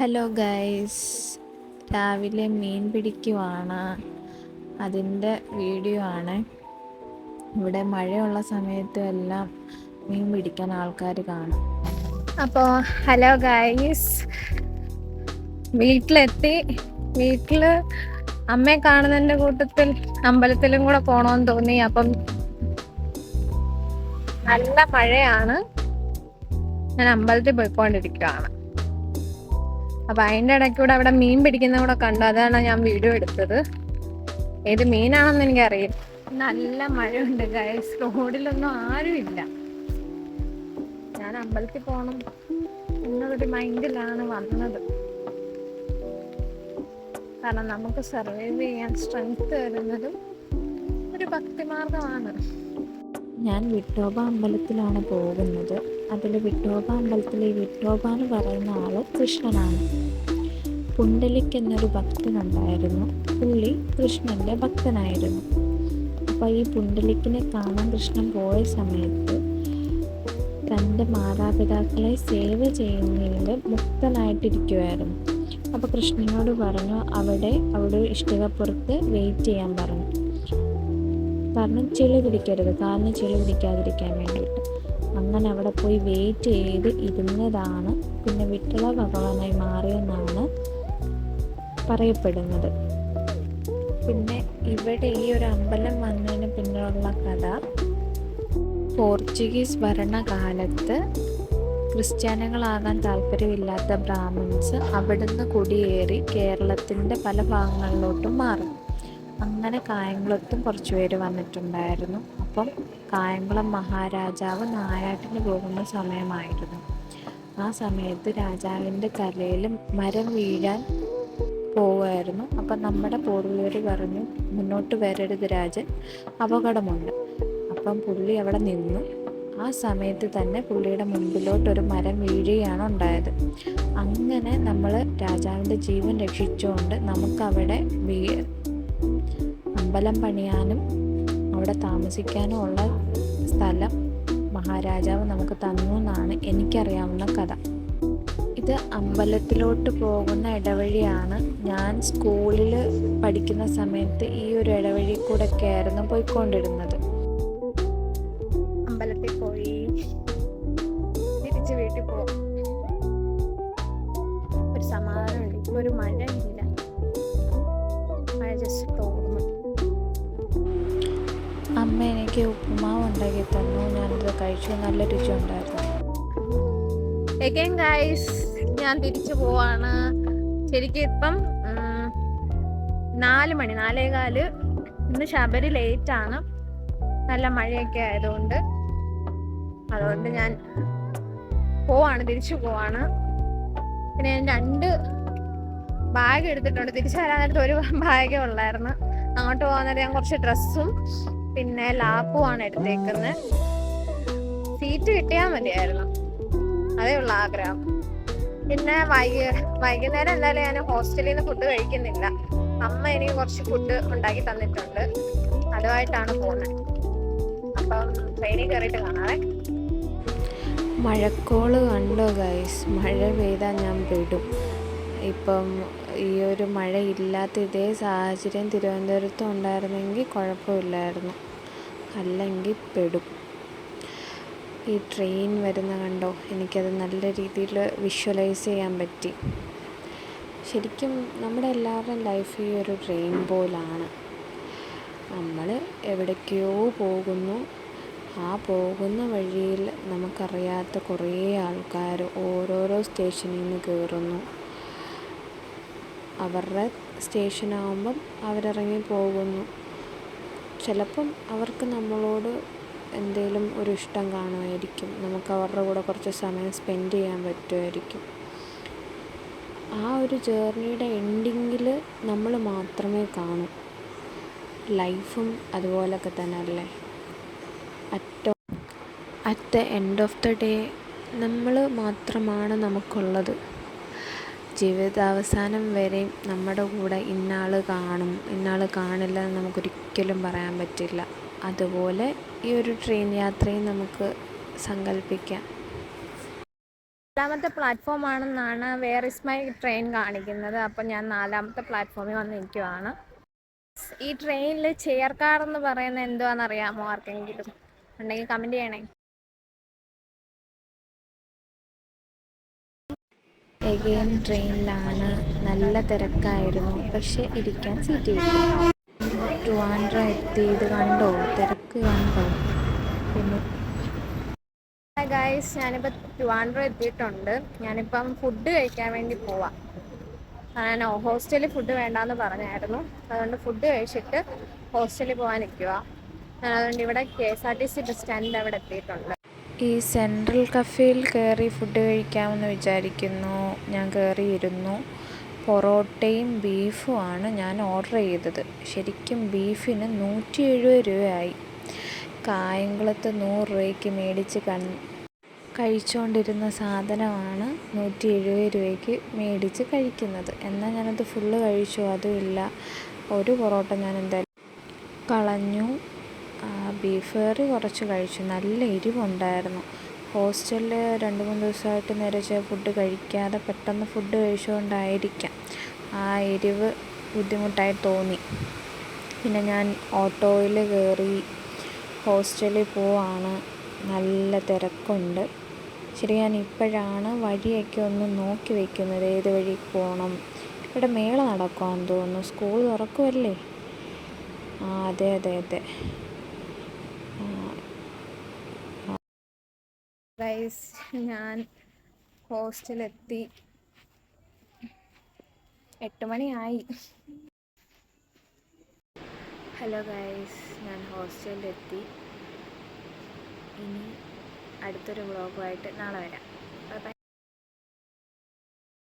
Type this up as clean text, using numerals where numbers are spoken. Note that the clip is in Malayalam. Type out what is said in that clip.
ഹലോ ഗൈസ്, രാവിലെ മീൻ പിടിക്കുവാണ്. അതിൻ്റെ വീഡിയോ ആണ്. ഇവിടെ മഴയുള്ള സമയത്ത് എല്ലാം മീൻ പിടിക്കാൻ ആൾക്കാർ കാണും. അപ്പോൾ ഹലോ ഗൈസ്, വീട്ടിലെത്തി. വീട്ടിൽ അമ്മയെ കാണുന്നതിൻ്റെ കൂട്ടത്തിൽ അമ്പലത്തിലും കൂടെ പോകണമെന്ന് തോന്നി. അപ്പം നല്ല മഴയാണ്. ഞാൻ അമ്പലത്തിൽ പോയിക്കൊണ്ടിരിക്കുകയാണ്. അപ്പം അതിൻ്റെ ഇടയ്ക്കൂടെ അവിടെ മീൻ പിടിക്കുന്ന കൂടെ കണ്ടു. അതാണ് ഞാൻ വീഡിയോ എടുത്തത്. ഏത് മീനാണെന്ന് എനിക്കറിയില്ല. നല്ല മഴയുണ്ട് ഗൈസ്, റോഡിലൊന്നും ആരുമില്ല. ഞാൻ അമ്പലത്തിൽ പോകണം എന്നൊരു മൈൻഡിലാണ് വന്നത്. കാരണം നമുക്ക് സർവൈവ് ചെയ്യാൻ സ്ട്രെങ്ത് തരുന്നതും ഒരു ഭക്തിമാർഗമാണ്. ഞാൻ വിട്ടോബ അമ്പലത്തിലാണ് പോകുന്നത്. അതിൽ വിട്ടോബ അമ്പലത്തിലെ വിട്ടോബ എന്ന് പറയുന്ന ആൾ കൃഷ്ണനാണ്. പുണ്ടലിക് എന്നൊരു ഭക്തനുണ്ടായിരുന്നു. പുള്ളി കൃഷ്ണൻ്റെ ഭക്തനായിരുന്നു. അപ്പോൾ ഈ പുണ്ടലിക്കിനെ കാണാൻ കൃഷ്ണൻ പോയ സമയത്ത് തൻ്റെ മാതാപിതാക്കളെ സേവ ചെയ്യുന്നതിൽ മുക്തനായിട്ടിരിക്കുമായിരുന്നു. അപ്പോൾ കൃഷ്ണനോട് പറഞ്ഞു അവിടെ ഇഷ്ടികപ്പുറത്ത് വെയിറ്റ് ചെയ്യാൻ പറഞ്ഞു. കാരണം ചെളി പിടിക്കരുത്, കാലിന് ചെളി പിടിക്കാതിരിക്കാൻ വേണ്ടിയിട്ട്. അങ്ങനെ അവിടെ പോയി വെയിറ്റ് ചെയ്ത് ഇരുന്നതാണ് പിന്നെ വിട്ടള ഭഗവാനായി മാറിയെന്നാണ് പറയപ്പെടുന്നത്. പിന്നെ ഇവിടെ ഈ ഒരു അമ്പലം വന്നതിന് പിന്നിലുള്ള കഥ, പോർച്ചുഗീസ് ഭരണകാലത്ത് ക്രിസ്ത്യാനികളാകാൻ താല്പര്യമില്ലാത്ത ബ്രാഹ്മിൻസ് അവിടുന്ന് കുടിയേറി കേരളത്തിൻ്റെ പല ഭാഗങ്ങളിലോട്ടും മാറി. അങ്ങനെ കായംകുളത്തും കുറച്ച് പേര് വന്നിട്ടുണ്ടായിരുന്നു. അപ്പം കായംകുളം മഹാരാജാവ് നായാട്ടിന് പോകുന്ന സമയമായിരുന്നു. ആ സമയത്ത് രാജാവിൻ്റെ തലയിൽ മരം വീഴാൻ പോവുമായിരുന്നു. അപ്പം നമ്മുടെ പൂർവികർ പറഞ്ഞു, മുന്നോട്ട് വരരുത് രാജൻ, അപകടമുണ്ട്. അപ്പം പുള്ളി അവിടെ നിന്നു. ആ സമയത്ത് തന്നെ പുള്ളിയുടെ മുമ്പിലോട്ടൊരു മരം വീഴുകയാണ് ഉണ്ടായത്. അങ്ങനെ നമ്മൾ രാജാവിൻ്റെ ജീവൻ രക്ഷിച്ചുകൊണ്ട് നമുക്കവിടെ അമ്പലം പണിയാനും അവിടെ താമസിക്കാനും ഉള്ള സ്ഥലം മഹാരാജാവ് നമുക്ക് തന്നു എന്നാണ് എനിക്കറിയാവുന്ന കഥ. ഇത് അമ്പലത്തിലോട്ട് പോകുന്ന ഇടവഴിയാണ്. ഞാൻ സ്കൂളിൽ പഠിക്കുന്ന സമയത്ത് ഈ ഒരു ഇടവഴി കൂടെ ഒക്കെ ആയിരുന്നു പോയിക്കൊണ്ടിരുന്നത്. അമ്പലത്തിൽ പോയി തിരിച്ച് വീട്ടിൽ പോകും. ഒരു സമാധാനമുണ്ട്. ഇപ്പോൾ ഒരു മഴയില്ല, മഴ ജസ്റ്റ് തോന്നുന്നു. അമ്മ എനിക്ക് ഉപ്പുമാവ് ഉണ്ടാക്കി തന്നു. ഞാനത് കഴിച്ചു. നല്ല രുചി ഉണ്ടായിരുന്നു. ഗൈസ്, ഞാൻ തിരിച്ചു പോവാണ്. ശരിക്കും ഇപ്പം 4 മണി 4:15. ഇന്ന് ശബരി ലേറ്റാണ്, നല്ല മഴയൊക്കെ ആയതുകൊണ്ട്. അതുകൊണ്ട് ഞാൻ തിരിച്ചു പോവാണ്. പിന്നെ ഞാൻ 2 ബാഗ് എടുത്തിട്ടുണ്ട്. തിരിച്ചു വരാൻ നേരത്ത് ഒരു ബാഗേ ഉള്ളായിരുന്നു. അങ്ങോട്ട് പോകാൻ നേരം ഞാൻ കുറച്ച് ഡ്രസ്സും പിന്നെ ലാപ്പുമാണ് എടുത്തേക്കുന്നത്. സീറ്റ് കിട്ടിയാൽ മതിയായിരുന്നു, അതേ ഉള്ള ആഗ്രഹം. പിന്നെ വൈകുന്നേരം എന്തായാലും ഞാൻ ഹോസ്റ്റലിൽ നിന്ന് ഫുഡ് കഴിക്കുന്നില്ല. അമ്മ എനിക്ക് കുറച്ച് ഫുഡ് ഉണ്ടാക്കി തന്നിട്ടുണ്ട്, അതുമായിട്ടാണ് പോകുന്നത്. അപ്പം ട്രെയിനിൽ കയറിയിട്ട് കാണാവേ. മഴക്കോള് കണ്ടോ ഗൈസ്? മഴ പെയ്താൽ ഞാൻ പെടും. ഇപ്പം ഈ ഒരു മഴ ഇല്ലാത്ത ഇതേ സാഹചര്യം തിരുവനന്തപുരത്തും ഉണ്ടായിരുന്നെങ്കിൽ കുഴപ്പമില്ലായിരുന്നു, അല്ലെങ്കിൽ പെടും. ഈ ട്രെയിൻ വരുന്ന കണ്ടോ? എനിക്കത് നല്ല രീതിയിൽ വിഷ്വലൈസ് ചെയ്യാൻ പറ്റി. ശരിക്കും നമ്മുടെ എല്ലാവരുടെയും ലൈഫ് ഈ ഒരു ട്രെയിൻ പോലാണ്. നമ്മൾ എവിടേക്കോ പോകുന്നു. ആ പോകുന്ന വഴിയിൽ നമുക്കറിയാത്ത കുറേ ആൾക്കാർ ഓരോരോ സ്റ്റേഷനിൽ നിന്ന് കയറുന്നു. അവരുടെ സ്റ്റേഷനാകുമ്പം അവരിറങ്ങി പോകുന്നു. ചിലപ്പം അവർക്ക് നമ്മളോട് എന്തെങ്കിലും ഒരു ഇഷ്ടം കാണുമായിരിക്കും. നമുക്ക് അവരുടെ കൂടെ കുറച്ച് സമയം സ്പെൻഡ് ചെയ്യാൻ പറ്റുമായിരിക്കും. ആ ഒരു ജേർണിയുടെ എൻഡിങ്ങിൽ നമ്മൾ മാത്രമേ കാണൂ. ലൈഫും അതുപോലൊക്കെ തന്നെ അല്ലേ? At the end of the day നമ്മൾ മാത്രമാണ് നമുക്കുള്ളത്. ജീവിതാവസാനം വരെയും നമ്മുടെ കൂടെ ഇന്നാൾ കാണും, ഇന്നാൾ കാണില്ല എന്ന് നമുക്കൊരിക്കലും പറയാൻ പറ്റില്ല. അതുപോലെ ഈ ഒരു ട്രെയിൻ യാത്രയും നമുക്ക് സങ്കല്പിക്കാം. നാലാമത്തെ പ്ലാറ്റ്ഫോം ആണെന്നാണ് വേർ ഇസ് മൈ ട്രെയിൻ കാണിക്കുന്നത്. അപ്പം ഞാൻ 4ാമത്തെ പ്ലാറ്റ്ഫോമിൽ വന്ന് നിൽക്കുവാണ്. ഈ ട്രെയിനിൽ ചെയർ കാർ എന്ന് പറയുന്നത് എന്തുവാണെന്നറിയാമോ ആർക്കെങ്കിലും ഉണ്ടെങ്കിൽ കമൻറ്റ് ചെയ്യണേ. എഗെയിൻ ട്രെയിനിലാണ്. നല്ല തിരക്കായിരുന്നു, പക്ഷെ ഇരിക്കാൻ സീറ്റ് കിട്ടി. ട്രിവാൻഡ്രം എത്തി. ഇത് കണ്ടോ, തിരക്ക് കണ്ടോ? പിന്നെ ഗൈസ്, ഞാനിപ്പോൾ ട്രിവാൻഡ്രം എത്തിയിട്ടുണ്ട്. ഞാനിപ്പം ഫുഡ് കഴിക്കാൻ വേണ്ടി പോവാം. ഞാൻ ഹോസ്റ്റലിൽ ഫുഡ് വേണ്ടാന്ന് പറഞ്ഞായിരുന്നു. അതുകൊണ്ട് ഫുഡ് കഴിച്ചിട്ട് ഹോസ്റ്റലിൽ പോകാൻ നിൽക്കുക. ഞാൻ അതുകൊണ്ട് ഇവിടെ KSRTC ബസ് സ്റ്റാൻഡിൻ്റെ അവിടെ എത്തിയിട്ടുണ്ട്. ഈ സെൻട്രൽ കഫേയിൽ കയറി ഫുഡ് കഴിക്കാമെന്ന് വിചാരിക്കുന്നു. ഞാൻ കയറിയിരുന്നു. പൊറോട്ടയും ബീഫുമാണ് ഞാൻ ഓർഡർ ചെയ്തത്. ശരിക്കും ബീഫിന് 170 രൂപയായി. കായംകുളത്ത് 100 രൂപയ്ക്ക് മേടിച്ച് കഴിച്ചുകൊണ്ടിരുന്ന സാധനമാണ് 170 രൂപയ്ക്ക് മേടിച്ച് കഴിക്കുന്നത്. എന്നാൽ ഞാനത് ഫുള്ള് കഴിച്ചു. അതുമില്ല, ഒരു പൊറോട്ട ഞാൻ എന്തായാലും കളഞ്ഞു. ബീഫ് കറി കുറച്ച് കഴിച്ചു. നല്ല എരിവുണ്ടായിരുന്നു. ഹോസ്റ്റലിൽ 2-3 ദിവസമായിട്ട് നേരെ ഫുഡ് കഴിക്കാതെ പെട്ടെന്ന് ഫുഡ് കഴിച്ചുകൊണ്ടായിരിക്കാം ആ എരിവ് ബുദ്ധിമുട്ടായി തോന്നി. പിന്നെ ഞാൻ ഓട്ടോയിൽ കയറി ഹോസ്റ്റലിൽ പോവാണ്. നല്ല തിരക്കുണ്ട്. ശരി, ഞാൻ ഇപ്പോഴാണ് വഴിയൊക്കെ ഒന്ന് നോക്കി വയ്ക്കുന്നത്, ഏത് വഴി പോകണം. ഇവിടെ മേള നടക്കുവാന്ന് തോന്നുന്നു. സ്കൂൾ തുറക്കുമല്ലേ? അതെ. ഗൈസ്, ഞാൻ ഹോസ്റ്റലെത്തി. 8 മണിയായി. ഹലോ ഗൈസ്, ഞാൻ ഹോസ്റ്റലിലെത്തി. ഇനി അടുത്തൊരു വ്ളോഗുമായിട്ട് നാളെ വരാം.